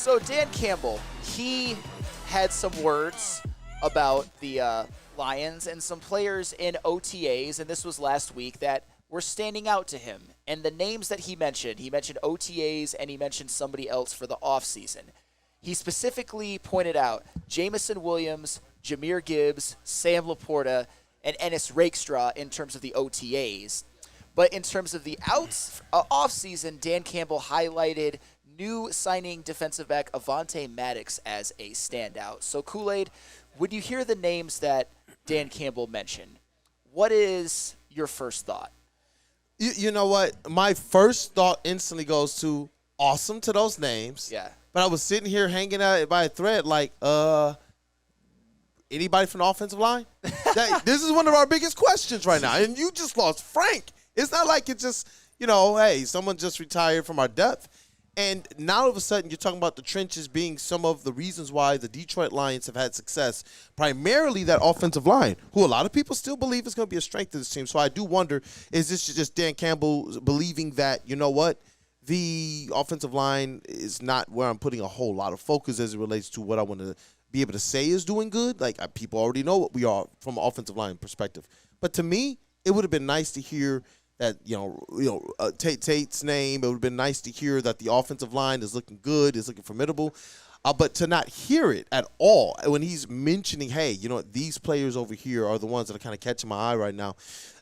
So Dan Campbell, he had some words about the Lions and some players in OTAs, and this was last week, that were standing out to him. And the names that he mentioned OTAs and he mentioned somebody else for the offseason. He specifically pointed out Jamison Williams, Jahmyr Gibbs, Sam Laporta, and Ennis Rakestraw in terms of the OTAs. But in terms of the offseason, Dan Campbell highlighted new signing defensive back Avonte Maddox as a standout. So, Kool-Aid, when you hear the names that Dan Campbell mentioned, what is your first thought? You know what? My first thought instantly goes to awesome to those names. Yeah. But I was sitting here hanging out by a thread like, anybody from the offensive line? This is one of our biggest questions right now. And you just lost Frank. It's not like it's just, hey, someone just retired from our depth. And now all of a sudden you're talking about the trenches being some of the reasons why the Detroit Lions have had success, primarily that offensive line, who a lot of people still believe is going to be a strength of this team. So I do wonder, is this just Dan Campbell believing that, the offensive line is not where I'm putting a whole lot of focus as it relates to what I want to be able to say is doing good? Like, people already know what we are from an offensive line perspective. But to me, it would have been nice to hear that, Tate's name. It would have been nice to hear that the offensive line is looking good, is looking formidable. But to not hear it at all when he's mentioning, hey, these players over here are the ones that are kind of catching my eye right now,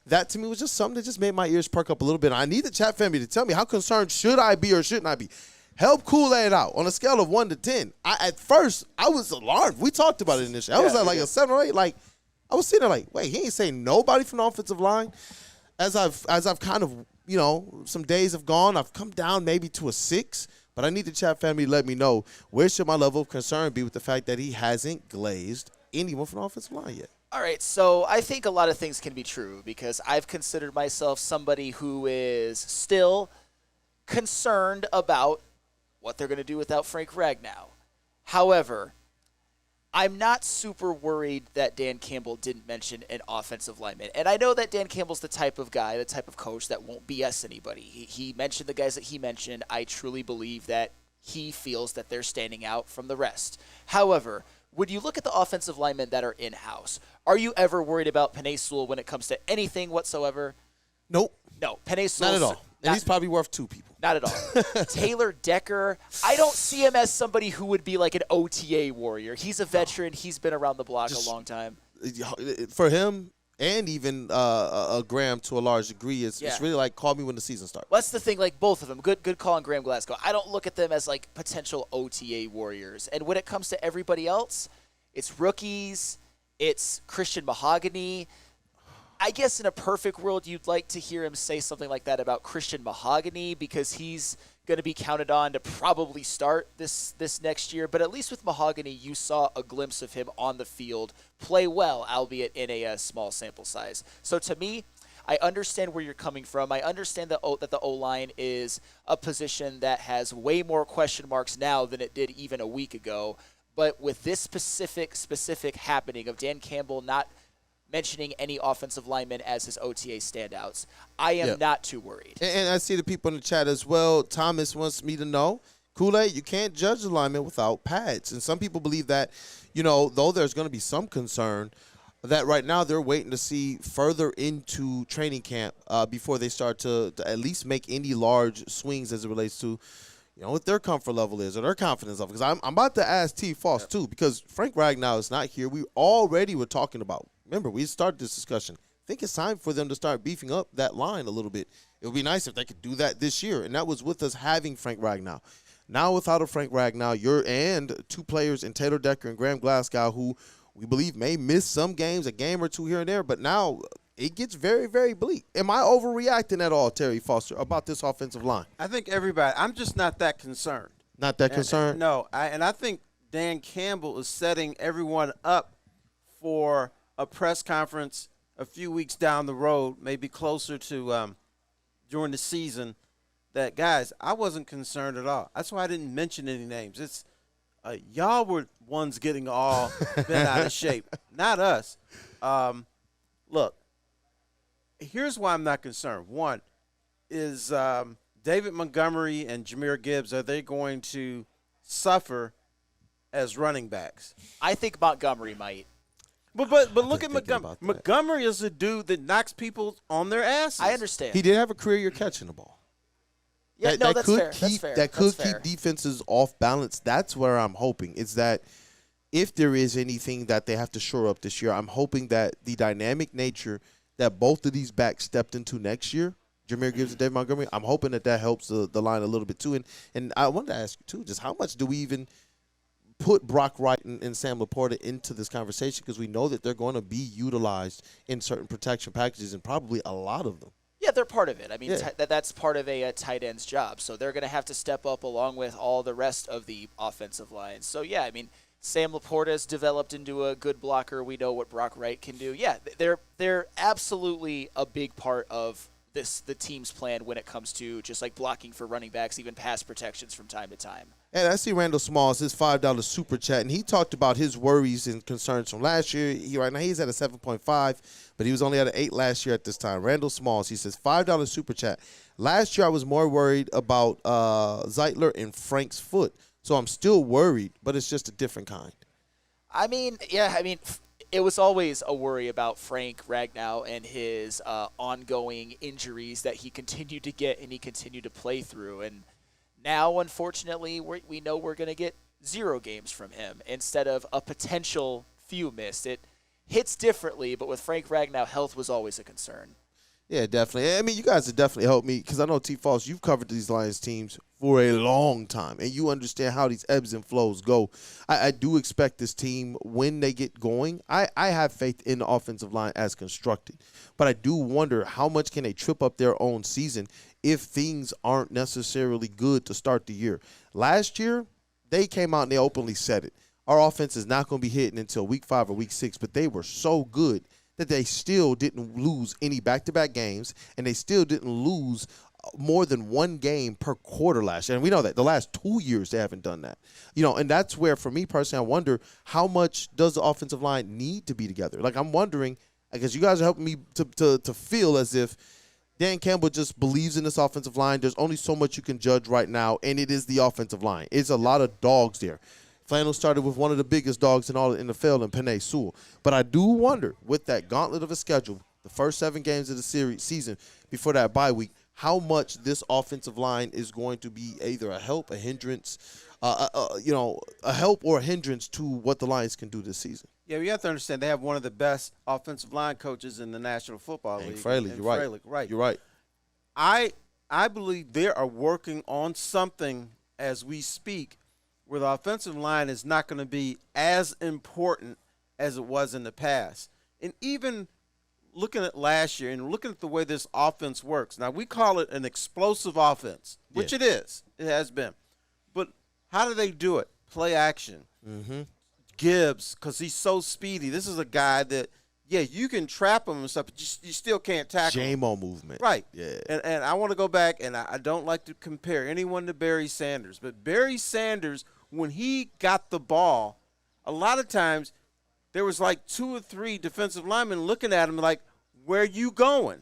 that to me was just something that just made my ears perk up a little bit. I need the chat family to tell me, how concerned should I be or shouldn't I be? Help Kool-Aid out on a scale of 1 to 10. At first, I was alarmed. We talked about it initially. I was at like a 7 or 8. Like, I was sitting there like, wait, he ain't saying nobody from the offensive line. As I've kind of, some days have gone, I've come down maybe to a 6. But I need the chat family to let me know, where should my level of concern be with the fact that he hasn't glazed anyone from the offensive line yet? All right, so I think a lot of things can be true because I've considered myself somebody who is still concerned about what they're going to do without Frank Ragnow. However, I'm not super worried that Dan Campbell didn't mention an offensive lineman. And I know that Dan Campbell's the type of guy, the type of coach that won't BS anybody. He mentioned the guys that he mentioned. I truly believe that he feels that they're standing out from the rest. However, when you look at the offensive linemen that are in-house, are you ever worried about Penei Sewell when it comes to anything whatsoever? Nope. No, Penei Sewell. Not at all. And he's probably worth 2 people. Not at all. Taylor Decker, I don't see him as somebody who would be like an OTA warrior. He's a veteran. He's been around the block a long time. For him, and even Graham to a large degree, it's really like call me when the season starts. Well, that's the thing, like both of them. Good call on Graham Glasgow. I don't look at them as like potential OTA warriors. And when it comes to everybody else, it's rookies, it's Christian Mahogany. I guess in a perfect world, you'd like to hear him say something like that about Christian Mahogany because he's going to be counted on to probably start this next year. But at least with Mahogany, you saw a glimpse of him on the field play well, albeit in a small sample size. So to me, I understand where you're coming from. I understand that the O-line is a position that has way more question marks now than it did even a week ago. But with this specific happening of Dan Campbell not mentioning any offensive linemen as his OTA standouts, I am not too worried. And I see the people in the chat as well. Thomas wants me to know, Kool-Aid, you can't judge the lineman without pads. And some people believe that, though there's going to be some concern, that right now they're waiting to see further into training camp before they start to at least make any large swings as it relates to, what their comfort level is or their confidence level. Because I'm about to ask T. Foss, too, because Frank Ragnow is not here. We already were talking about, remember, we started this discussion. I think it's time for them to start beefing up that line a little bit. It would be nice if they could do that this year, and that was with us having Frank Ragnow. Now without a Frank Ragnow, and 2 players in Taylor Decker and Graham Glasgow who we believe may miss some games, a game or 2 here and there, but now it gets very, very bleak. Am I overreacting at all, Terry Foster, about this offensive line? I think everybody – I'm just not that concerned. Not that concerned? No. I think Dan Campbell is setting everyone up for a press conference a few weeks down the road, maybe closer to during the season, that, guys, I wasn't concerned at all. That's why I didn't mention any names. It's y'all were ones getting all bent out of shape, not us. Look, here's why I'm not concerned. One is David Montgomery and Jahmyr Gibbs, are they going to suffer as running backs. I think Montgomery might. But look at Montgomery. Montgomery is a dude that knocks people on their asses. I understand. He did have a career year catching the ball. Yeah, that's fair. That's fair. That could That's fair. keep defenses off balance. That's where I'm hoping. Is that if there is anything that they have to shore up this year, I'm hoping that the dynamic nature that both of these backs stepped into next year, Jahmyr Gibbs and David Montgomery, I'm hoping that helps the line a little bit too. And I wanted to ask you too, just how much do we even put Brock Wright and Sam Laporta into this conversation, because we know that they're going to be utilized in certain protection packages, and probably a lot of them. Yeah, they're part of it. I mean, Yeah. that's part of a tight end's job. So they're going to have to step up along with all the rest of the offensive line. So, yeah, I mean, Sam Laporta has developed into a good blocker. We know what Brock Wright can do. Yeah, they're absolutely a big part of the team's plan when it comes to just like blocking for running backs, even pass protections from time to time. And I see Randall Smalls, his $5 super chat, and he talked about his worries and concerns from last year. Right now he's at a 7.5, but he was only at an 8 last year at this time. Randall Smalls, he says, $5 super chat. Last year I was more worried about Zeitler and Frank's foot, so I'm still worried, but it's just a different kind. I mean, it was always a worry about Frank Ragnow and his ongoing injuries that he continued to get and he continued to play through. And now, unfortunately, we know we're going to get 0 games from him instead of a potential few missed. It hits differently, but with Frank Ragnow, health was always a concern. Yeah, definitely. I mean, you guys have definitely helped me, because I know, T. Falls, you've covered these Lions teams for a long time, and you understand how these ebbs and flows go. I do expect this team, when they get going, I have faith in the offensive line as constructed, but I do wonder how much can they trip up their own season if things aren't necessarily good to start the year. Last year, they came out and they openly said it. Our offense is not going to be hitting until week 5 or week 6, but they were so good that they still didn't lose any back-to-back games, and they still didn't lose more than one game per quarter last year. And we know that the last 2 years they haven't done that. And that's where, for me personally, I wonder how much does the offensive line need to be together? Like, I'm wondering, because you guys are helping me to feel as if Dan Campbell just believes in this offensive line. There's only so much you can judge right now, and it is the offensive line. It's a lot of dogs there. Flannel started with one of the biggest dogs in all the NFL in Penei Sewell. But I do wonder, with that gauntlet of a schedule, the first 7 games of the season before that bye week, how much this offensive line is going to be either a help, a hindrance, a help or a hindrance to what the Lions can do this season. Yeah, you have to understand they have one of the best offensive line coaches in the National Football League. Fraley, you're right. Fraley, right. You're right. I believe they are working on something as we speak, where the offensive line is not going to be as important as it was in the past. And even looking at last year and looking at the way this offense works, now we call it an explosive offense, which it is. It has been. But how do they do it? Play action. Mm-hmm. Gibbs, because he's so speedy. This is a guy that, you can trap him and stuff, but you still can't tackle him. JMO movement. Right. Yeah. And I want to go back, and I don't like to compare anyone to Barry Sanders, but Barry Sanders, when he got the ball, a lot of times there was like 2 or 3 defensive linemen looking at him like, where you going?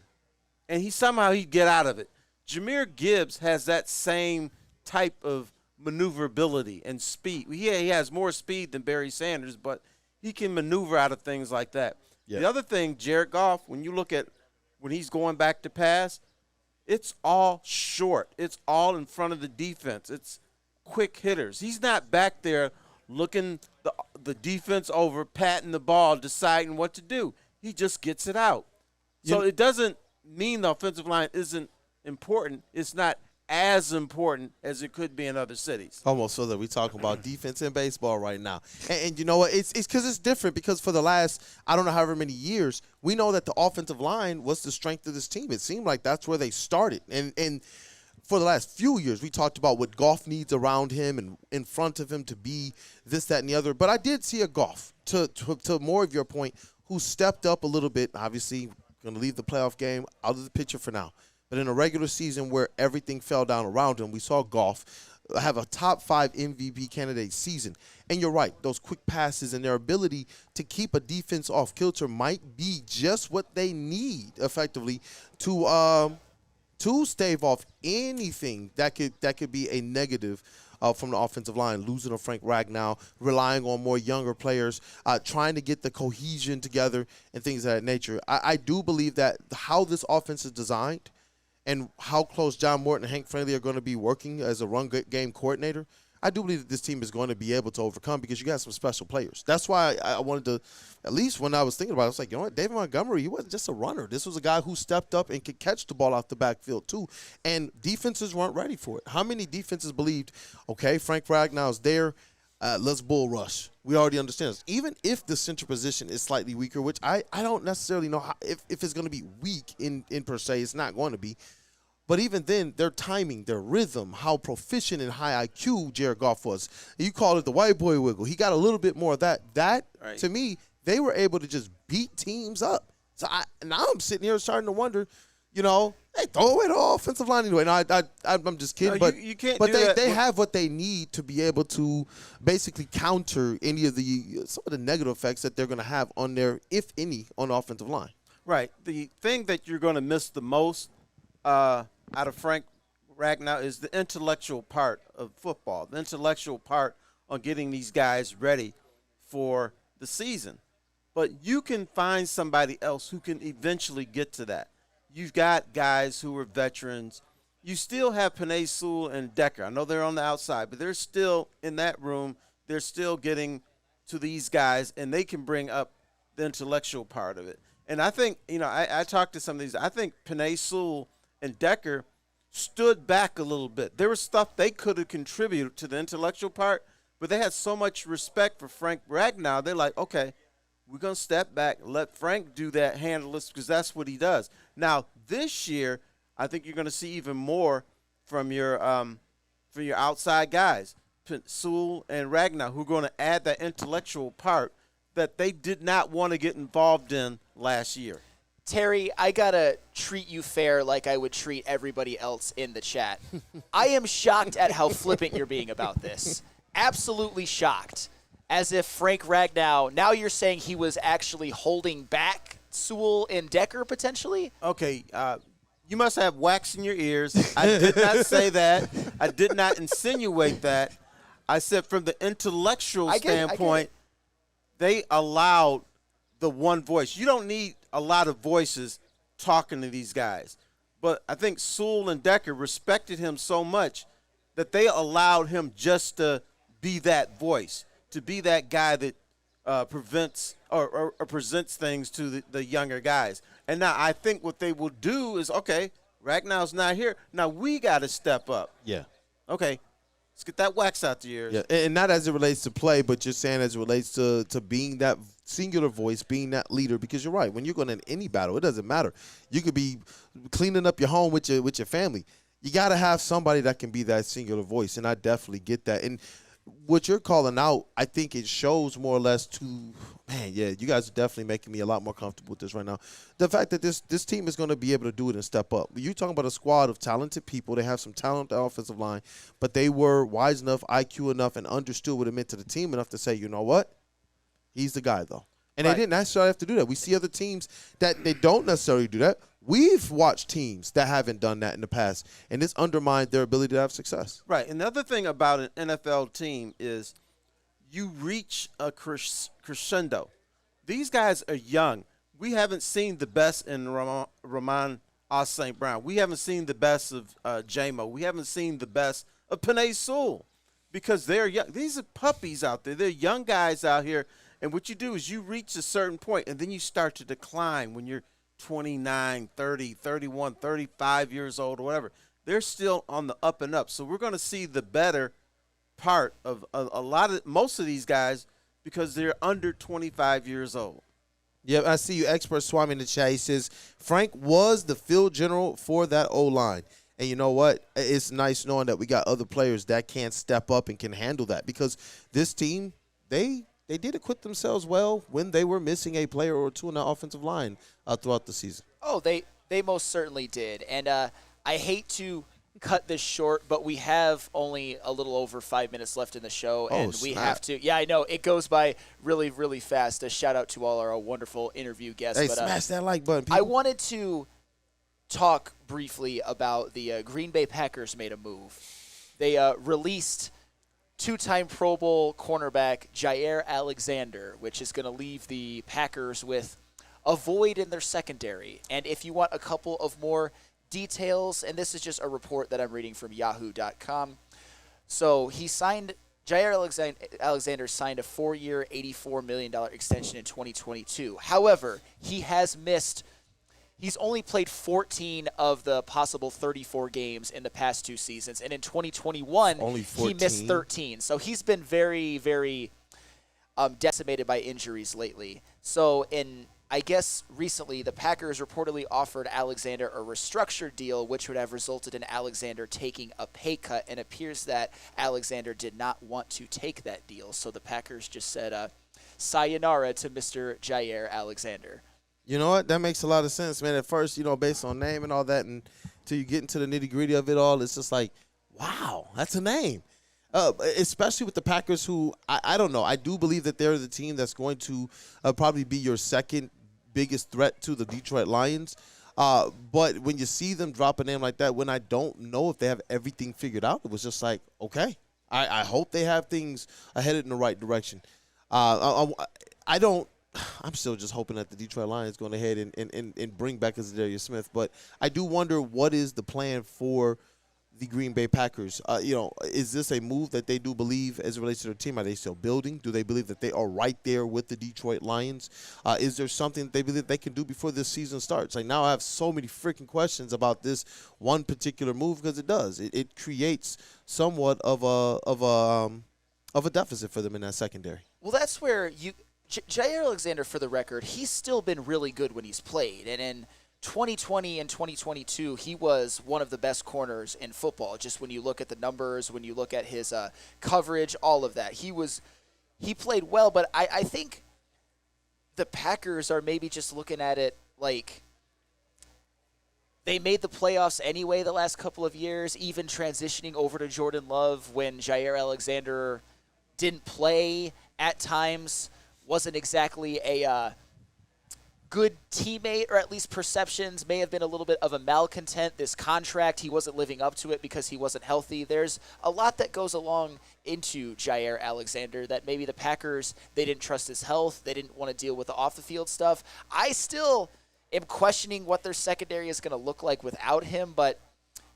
And he'd get out of it. Jahmyr Gibbs has that same type of maneuverability and speed. Yeah, he has more speed than Barry Sanders, but he can maneuver out of things like that. Yeah. The other thing, Jared Goff, when you look at when he's going back to pass, it's all short. It's all in front of the defense. It's quick hitters. He's not back there looking the defense over, patting the ball, deciding what to do. He just gets it out. So it doesn't mean the offensive line isn't important. It's not as important as it could be in other cities. Almost so that we talk about defense in baseball right now. And you know what? It's because it's different, because for the last, I don't know however many years, we know that the offensive line was the strength of this team. It seemed like that's where they started. And for the last few years, we talked about what Goff needs around him and in front of him to be this, that, and the other. But I did see a Goff, to more of your point, who stepped up a little bit. Obviously, going to leave the playoff game out of the picture for now. But in a regular season where everything fell down around him, we saw Goff have a top 5 MVP candidate season. And you're right, those quick passes and their ability to keep a defense off kilter might be just what they need effectively to stave off anything that could be a negative from the offensive line, losing a Frank Ragnow, relying on more younger players, trying to get the cohesion together and things of that nature. I do believe that how this offense is designed and how close John Morton and Hank Fraley are going to be working as a run game coordinator, I do believe that this team is going to be able to overcome because you got some special players. That's why I wanted to, at least when I was thinking about it, I was like, you know what, David Montgomery, he wasn't just a runner. This was a guy who stepped up and could catch the ball out the backfield too. And defenses weren't ready for it. How many defenses believed, okay, Frank Ragnow's there, let's bull rush. We already understand this. Even if the center position is slightly weaker, which I don't necessarily know if it's going to be weak in per se. It's not going to be. But even then, their timing, their rhythm, how proficient and high IQ Jared Goff was. You call it the white boy wiggle. He got a little bit more of that. That, right, to me, they were able to just beat teams up. So now I'm sitting here starting to wonder, you know, hey, throw away the offensive line anyway. No, I'm just kidding. No, but you can't but do they have what they need to be able to basically counter any of some of the negative effects that they're going to have on their, if any, on the offensive line. Right. The thing that you're going to miss the most out of Frank Ragnow is the intellectual part of football, the intellectual part on getting these guys ready for the season. But you can find somebody else who can eventually get to that. You've got guys who are veterans. You still have Penei Sewell and Decker. I know they're on the outside, but they're still in that room. They're still getting to these guys, and they can bring up the intellectual part of it. And I think, you know, I talked to some of these. I think Penei Sewell and Decker stood back a little bit. There was stuff they could have contributed to the intellectual part, but they had so much respect for Frank Ragnow. They're like, okay, we're going to step back, let Frank do that, handle this, because that's what he does. Now, this year, I think you're going to see even more from your outside guys, Sewell and Ragnow, who are going to add that intellectual part that they did not want to get involved in last year. Terry, I got to treat you fair like I would treat everybody else in the chat. I am shocked at how flippant you're being about this. Absolutely shocked. As if Frank Ragnow, now you're saying he was actually holding back Sewell and Decker potentially? Okay, you must have wax in your ears. I did not say that. I did not insinuate that. I said from the intellectual standpoint, they allowed the one voice. You don't need a lot of voices talking to these guys. But I think Sewell and Decker respected him so much that they allowed him just to be that voice, to be that guy that prevents or presents things to the younger guys. And now I think what they will do is, okay, Ragnow's not here. Now we got to step up. Yeah. Okay, let's get that wax out the ears. Yeah, and not as it relates to play, but just saying as it relates to being that singular voice, being that leader. Because you're right, when you're going in any battle, it doesn't matter. You could be cleaning up your home with your family. You got to have somebody that can be that singular voice, and I definitely get that. And what you're calling out, I think it shows more or less to, man, yeah, you guys are definitely making me a lot more comfortable with this right now. The fact that this team is going to be able to do it and step up. You're talking about a squad of talented people. They have some talent on the offensive line, but they were wise enough, IQ enough, and understood what it meant to the team enough to say, you know what? He's the guy, though. And They didn't necessarily have to do that. We see other teams that they don't necessarily do that. We've watched teams that haven't done that in the past, and this undermined their ability to have success. Right. And the other thing about an NFL team is you reach a crescendo. These guys are young. We haven't seen the best in Ramon St. Brown. We haven't seen the best of J-Mo. We haven't seen the best of Penei Sewell because they're young. These are puppies out there. They're young guys out here. And what you do is you reach a certain point, and then you start to decline when you're 29, 30, 31, 35 years old or whatever. They're still on the up and up. So we're going to see the better part of most of these guys because they're under 25 years old. Yeah, I see you, Expert Swami in the chat. He says, Frank was the field general for that O-line. And you know what? It's nice knowing that we got other players that can step up and can handle that because this team, they did acquit themselves well when they were missing a player or two in the offensive line throughout the season. Oh, they most certainly did. And I hate to cut this short, but we have only a little over 5 minutes left in the show, and we have to. Yeah, I know. It goes by really, really fast. A shout-out to all our wonderful interview guests. Hey, but, smash that like button, people. I wanted to talk briefly about the Green Bay Packers made a move. They released two-time Pro Bowl cornerback Jair Alexander, which is going to leave the Packers with a void in their secondary. And if you want a couple of more details, and this is just a report that I'm reading from yahoo.com. So Jair Alexander signed a 4-year, $84 million extension in 2022. However, he's only played 14 of the possible 34 games in the past 2 seasons. And in 2021, he missed 13. So he's been very, very decimated by injuries lately. So I guess recently the Packers reportedly offered Alexander a restructured deal, which would have resulted in Alexander taking a pay cut, and it appears that Alexander did not want to take that deal. So the Packers just said sayonara to Mr. Jair Alexander. You know what? That makes a lot of sense, man. At first, based on name and all that, and until you get into the nitty-gritty of it all, it's just like, wow, that's a name. Especially with the Packers, who, I don't know. I do believe that they're the team that's going to probably be your second biggest threat to the Detroit Lions. But when you see them drop a name like that, when I don't know if they have everything figured out, it was just like, okay, I hope they have things headed in the right direction. I'm still just hoping that the Detroit Lions going ahead and bring back Zadarius Smith. But I do wonder, what is the plan for the Green Bay Packers? Is this a move that they do believe as it relates to their team? Are they still building? Do they believe that they are right there with the Detroit Lions? Is there something that they believe they can do before this season starts? Like, now I have so many freaking questions about this one particular move, because it does. It creates somewhat of a deficit for them in that secondary. Well, that's where Jair Alexander, for the record, he's still been really good when he's played. And in 2020 and 2022, he was one of the best corners in football. Just when you look at the numbers, when you look at his coverage, all of that. He played well, but I think the Packers are maybe just looking at it like they made the playoffs anyway the last couple of years, even transitioning over to Jordan Love when Jair Alexander didn't play at times, wasn't exactly a good teammate, or at least perceptions may have been a little bit of a malcontent. This contract, he wasn't living up to it because he wasn't healthy. There's a lot that goes along into Jair Alexander that maybe the Packers, they didn't trust his health. They didn't want to deal with the off-the-field stuff. I still am questioning what their secondary is going to look like without him, but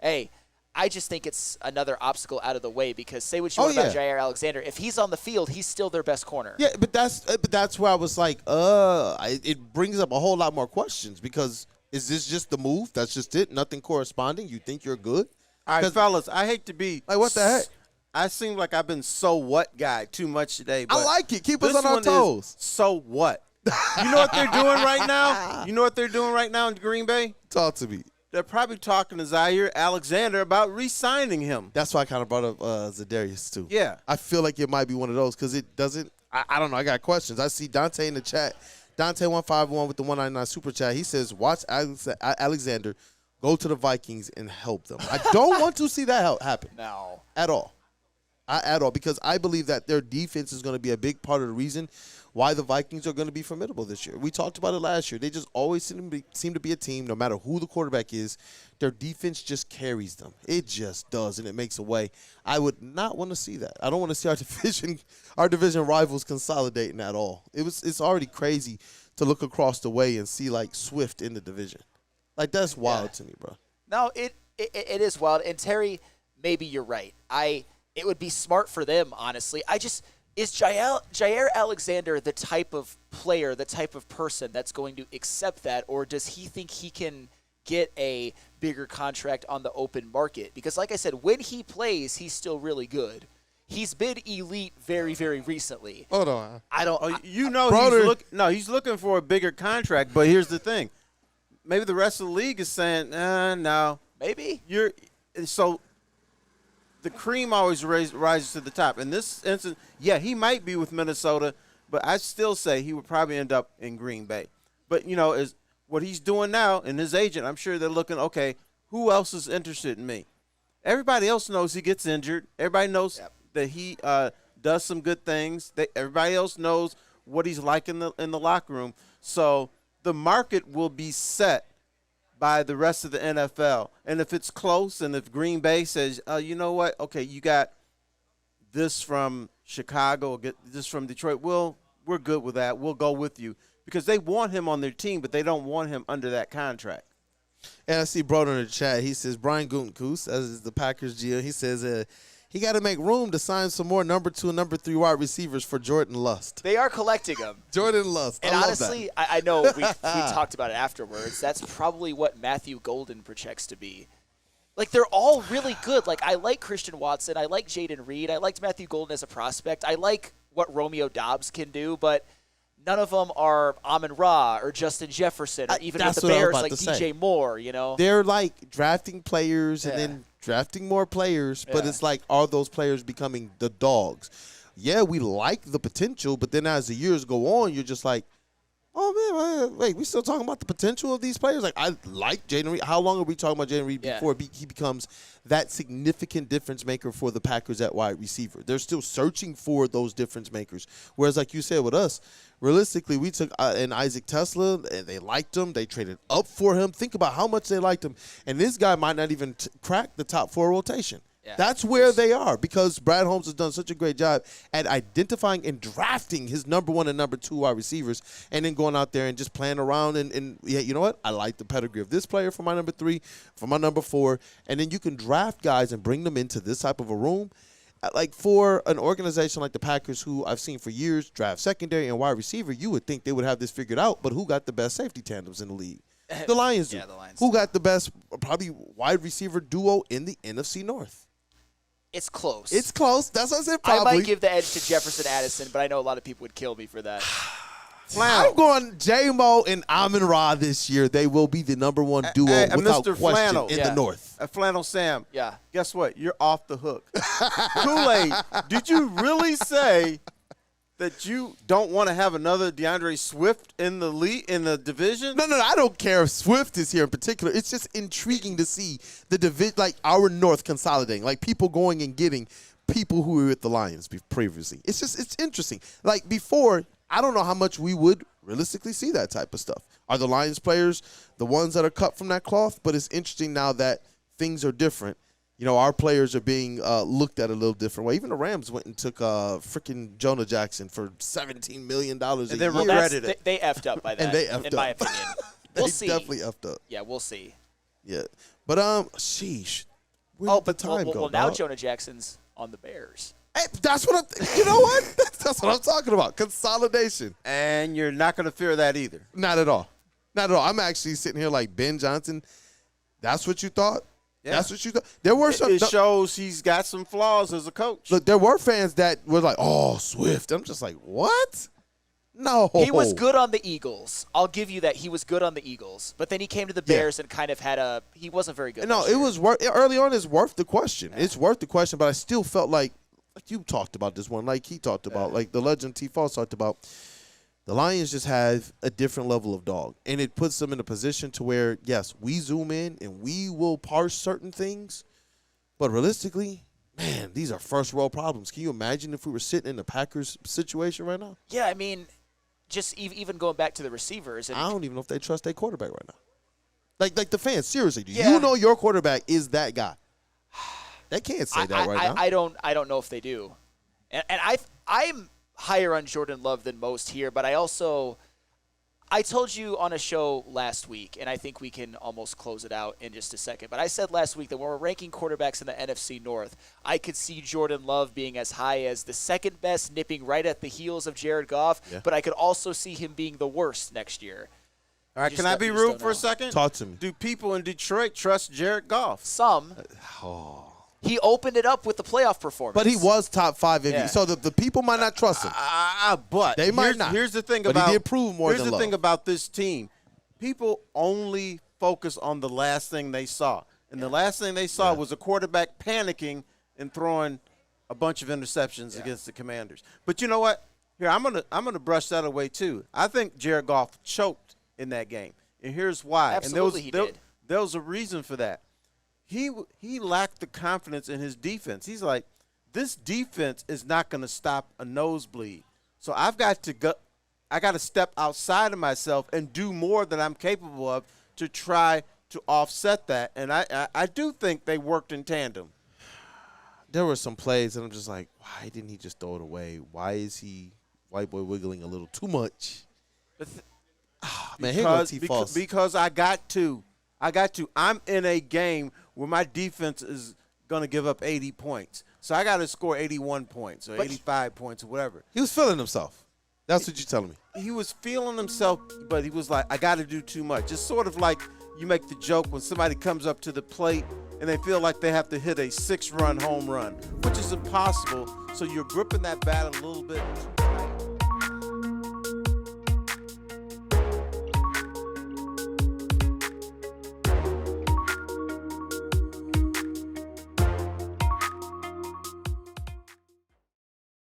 hey, I just think it's another obstacle out of the way, because say what you want about Jair Alexander, if he's on the field, he's still their best corner. Yeah, but that's where I was like, it brings up a whole lot more questions, because is this just the move? That's just it? Nothing corresponding? You think you're good? All right, fellas, I hate to be like, what the heck? I seem like I've been so what guy too much today. But I like it. Keep us on our toes. So what? You know what they're doing right now? You know what they're doing right now in Green Bay? Talk to me. They're probably talking to Jair Alexander about re-signing him. That's why I kind of brought up Zadarius, too. Yeah. I feel like it might be one of those, because it doesn't – I don't know. I got questions. I see Dante in the chat. Dante151 with the 199 Super Chat. He says, watch Alexander go to the Vikings and help them. I don't want to see that happen. No. At all. At all, because I believe that their defense is going to be a big part of the reason why the Vikings are going to be formidable this year. We talked about it last year. They just always seem to be a team, no matter who the quarterback is, their defense just carries them. It just does, and it makes a way. I would not want to see that. I don't want to see our division rivals consolidating at all. It's already crazy to look across the way and see, like, Swift in the division. Like, that's wild to me, bro. No, it is wild. And Terry, maybe you're right. It would be smart for them, honestly. Is Jair Alexander the type of player, the type of person that's going to accept that, or does he think he can get a bigger contract on the open market? Because like I said, when he plays, he's still really good. He's been elite very, very recently. Hold on. He's looking for a bigger contract, but here's the thing. Maybe the rest of the league is saying, no. Maybe. The cream always rises to the top. In this instance, yeah, he might be with Minnesota, but I still say he would probably end up in Green Bay. But, is what he's doing now, and his agent, I'm sure they're looking, okay, who else is interested in me? Everybody else knows he gets injured. Everybody knows that he does some good things. Everybody else knows what he's like in the locker room. So the market will be set by the rest of the NFL. And if it's close, and if Green Bay says, you know what, okay, you got this from Chicago or get this from Detroit, we're good with that. We'll go with you because they want him on their team, but they don't want him under that contract. And I see Broder in the chat. He says, Brian Gutekunst, as is the Packers GM, he says he got to make room to sign some more number 2 and number 3 wide receivers for Jordan Lust. They are collecting them. Jordan Lust. And I love honestly, that. I know we talked about it afterwards. That's probably what Matthew Golden projects to be. Like, they're all really good. Like, I like Christian Watson. I like Jaden Reed. I liked Matthew Golden as a prospect. I like what Romeo Doubs can do, but none of them are Amon-Ra or Justin Jefferson or even with the Bears like DJ Moore, you know? They're like drafting players and then drafting more players, but it's like, are those players becoming the dogs? Yeah, we like the potential, but then as the years go on, you're just like, oh, man, wait, we still talking about the potential of these players? Like, I like Jaden Reed. How long are we talking about Jaden Reed before he becomes that significant difference maker for the Packers at wide receiver? They're still searching for those difference makers. Whereas, like you said with us, realistically, we took an Isaac Tesla, and they liked him. They traded up for him. Think about how much they liked him. And this guy might not even crack the top 4 rotation. Yeah. That's where they are because Brad Holmes has done such a great job at identifying and drafting his number 1 and number 2 wide receivers and then going out there and just playing around. And yeah, you know what? I like the pedigree of this player for my number 3, for my number 4. And then you can draft guys and bring them into this type of a room. Like for an organization like the Packers, who I've seen for years draft secondary and wide receiver, you would think they would have this figured out. But who got the best safety tandems in the league? The Lions do. Yeah, the Lions who got the best probably wide receiver duo in the NFC North? It's close. It's close. That's what I said probably. I might give the edge to Jefferson Addison, but I know a lot of people would kill me for that. I'm going J-Mo and Amon-Ra this year. They will be the number 1 duo without Mr. question Flannel. in the North. Flannel Sam. Yeah. Guess what? You're off the hook. Kool-Aid, did you really say that you don't want to have another DeAndre Swift in the division? No, I don't care if Swift is here in particular. It's just intriguing to see the division, like our North consolidating, like people going and getting people who were with the Lions previously. It's interesting. Like before, I don't know how much we would realistically see that type of stuff. Are the Lions players the ones that are cut from that cloth? But it's interesting now that things are different. You know, our players are being looked at a little different way. Even the Rams went and took freaking Jonah Jackson for $17 million a year. And they regretted it. They effed up by that, and they effed in my opinion. We'll see. They definitely effed up. Yeah, we'll see. Yeah. But, sheesh. Where did the time go, well, now dog? Jonah Jackson's on the Bears. Hey, that's what you know what? That's what I'm talking about. Consolidation. And you're not going to fear that either. Not at all. Not at all. I'm actually sitting here like Ben Johnson. That's what you thought? Yeah. That's what you thought? There were some. It shows he's got some flaws as a coach. Look, there were fans that were like, oh, Swift. I'm just like, what? No. He was good on the Eagles. I'll give you that. He was good on the Eagles. But then he came to the Bears and kind of had he wasn't very good. No, it was early on. It's worth the question. It's worth the question, but I still felt like you talked about this one, like he talked about, like the legend T. Foss talked about. The Lions just have a different level of dog, and it puts them in a position to where, yes, we zoom in and we will parse certain things, but realistically, man, these are first-world problems. Can you imagine if we were sitting in the Packers situation right now? Yeah, I mean, just even going back to the receivers. I don't even know if they trust their quarterback right now. Like the fans, seriously, do you know your quarterback is that guy? They can't say that right now. I don't know if they do, and I'm higher on Jordan Love than most here, but I told you on a show last week, and I think we can almost close it out in just a second, but I said last week that when we're ranking quarterbacks in the NFC North, I could see Jordan Love being as high as the second best, nipping right at the heels of Jared Goff, but I could also see him being the worst next year. All right, can I be rude for a second? Talk to me. Do people in Detroit trust Jared Goff? Some. He opened it up with the playoff performance. But he was top 5 MVP. So the people might not trust him. But they might not. Here's the thing but he did prove more than Here's the Love. thing about this team. People only focus on the last thing they saw. And the last thing they saw was a quarterback panicking and throwing a bunch of interceptions against the Commanders. But you know what? Here, I'm gonna brush that away too. I think Jared Goff choked in that game. And here's why. Absolutely, he did. There was a reason for that. He lacked the confidence in his defense. He's like, this defense is not going to stop a nosebleed. So I got to step outside of myself and do more than I'm capable of to try to offset that. And I do think they worked in tandem. there were some plays that I'm just like, why didn't he just throw it away? Why is he white boy wiggling a little too much? Man, here goes T. Falls. Because I got to. I'm in a game where my defense is going to give up 80 points. So I got to score 81 points or 85 points or whatever. He was feeling himself. That's what you're telling me. He was feeling himself, but he was like, I got to do too much. It's sort of like you make the joke when somebody comes up to the plate and they feel like they have to hit a 6-run home run, which is impossible. So you're gripping that bat a little bit